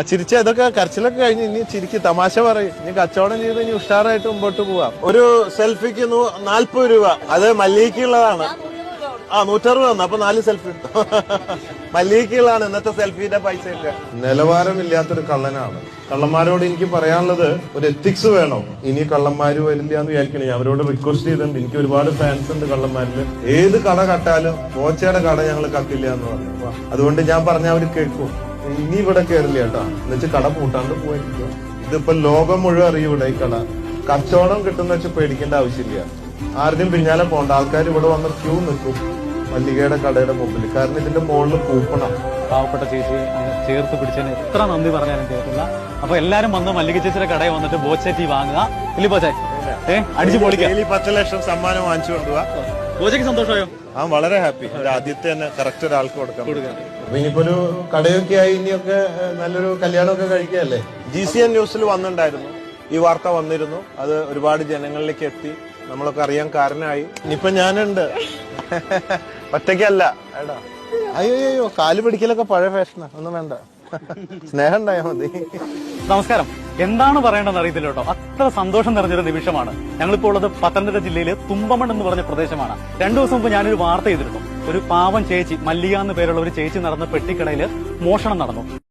ചിരിച്ച ഇതൊക്കെ കരച്ചിലൊക്കെ കഴിഞ്ഞ് ഇനി ചിരിക്ക് തമാശ പറയും. ഇനി കച്ചവടം ചെയ്ത് ഇനി ഉഷാറായിട്ട് മുമ്പോട്ട് പോവാം. ഒരു സെൽഫിക്ക് 40 രൂപ. അത് മല്ലികയ്ക്കുള്ളതാണ്. 160 വന്നു. അപ്പൊ 4 സെൽഫി എടുത്തു. മല്ലികയ്ക്കുള്ളതാണ് ഇന്നത്തെ സെൽഫിന്റെ പൈസ ഒക്കെ. നിലവാരമില്ലാത്തൊരു കള്ളനാണ്. കള്ളന്മാരോട് എനിക്ക് പറയാനുള്ളത് ഒരു എത്തിക്സ് വേണം. ഇനി കള്ളന്മാര് വരില്ല എന്ന് വിചാരിക്കണേ. അവരോട് റിക്വസ്റ്റ് ചെയ്തിട്ടുണ്ട്. എനിക്ക് ഒരുപാട് ഫാൻസ് ഉണ്ട് കള്ളന്മാരില്. ഏത് കട കട്ടാലും ബോച്ചയുടെ കട ഞങ്ങൾ കട്ടില്ല എന്ന് പറഞ്ഞു. അതുകൊണ്ട് ഞാൻ പറഞ്ഞ അവര് കേൾക്കും. ഇനി ഇവിടെ കയറില്ല കേട്ടോ. എന്നുവെച്ച് കട പൂട്ടാണ്ട് പോയിരിക്കും. ഇതിപ്പോ ലോകം മുഴുവൻ അറിയും ഇവിടെ ഈ കട. കച്ചവടം കിട്ടുന്ന വെച്ച് പേടിക്കേണ്ട ആവശ്യമില്ല. ആരുടെയും പിന്നാലെ പോണ്ട. ആൾക്കാർ ഇവിടെ വന്ന് ക്യൂ നിൽക്കും മല്ലികയുടെ കടയുടെ മുമ്പിൽ. കാരണം ഇതിന്റെ മുകളിൽ കൂപ്പണം. പാവപ്പെട്ട ചേച്ചി ചേർത്ത് പിടിച്ചതിന് എത്ര നന്ദി പറഞ്ഞാലും കേൾക്കില്ല. അപ്പൊ എല്ലാരും വന്ന് മല്ലിക ചേച്ചിയുടെ കടയിൽ വന്നിട്ട് ബോച്ചേറ്റി വാങ്ങുക. ഇല്ല ബോച്ചേ അടിച്ചു പൊളിക്കുക. 10 ലക്ഷം സമ്മാനം വാങ്ങിച്ചു കൊണ്ടുപോവാ. ബോച്ചയ്ക്ക് സന്തോഷമായോ? വളരെ ഹാപ്പി. ആദ്യത്തെ തന്നെ കറക്റ്റ് ഒരാൾക്ക് കൊടുക്കാം. അപ്പൊ ഇനിയിപ്പോ ഒരു കടയൊക്കെ ആയി ഇനിയൊക്കെ നല്ലൊരു കല്യാണമൊക്കെ കഴിക്കുകയല്ലേ. GCN ന്യൂസിൽ വന്നിട്ടുണ്ടായിരുന്നു. ഈ വാർത്ത വന്നിരുന്നു. അത് ഒരുപാട് ജനങ്ങളിലേക്ക് എത്തി. നമ്മളൊക്കെ അറിയാൻ കാരണമായി. ഇനിയിപ്പൊ ഞാനുണ്ട്. ഒറ്റയ്ക്കല്ല. എടാ അയ്യോ കാല് പിടിക്കലൊക്കെ പഴയ ഫാഷനാ. ഒന്നും വേണ്ട. സ്നേഹം ഉണ്ടായാ മതി. നമസ്കാരം. എന്താണ് പറയേണ്ടതെന്ന് അറിയത്തില്ല കേട്ടോ. അത്ര സന്തോഷം നിറഞ്ഞൊരു നിമിഷമാണ്. ഞങ്ങളിപ്പോൾ ഉള്ളത് പത്തനംതിട്ട ജില്ലയിലെ തുമ്പമൺ എന്ന് പറഞ്ഞ പ്രദേശമാണ്. 2 ദിവസം മുമ്പ് ഞാനൊരു വാർത്ത ചെയ്തിരുന്നു. ഒരു പാവം ചേച്ചി, മല്ലിക എന്ന് പേരുള്ള ഒരു ചേച്ചി നടന്ന പെട്ടിക്കടയിൽ മോഷണം നടന്നു.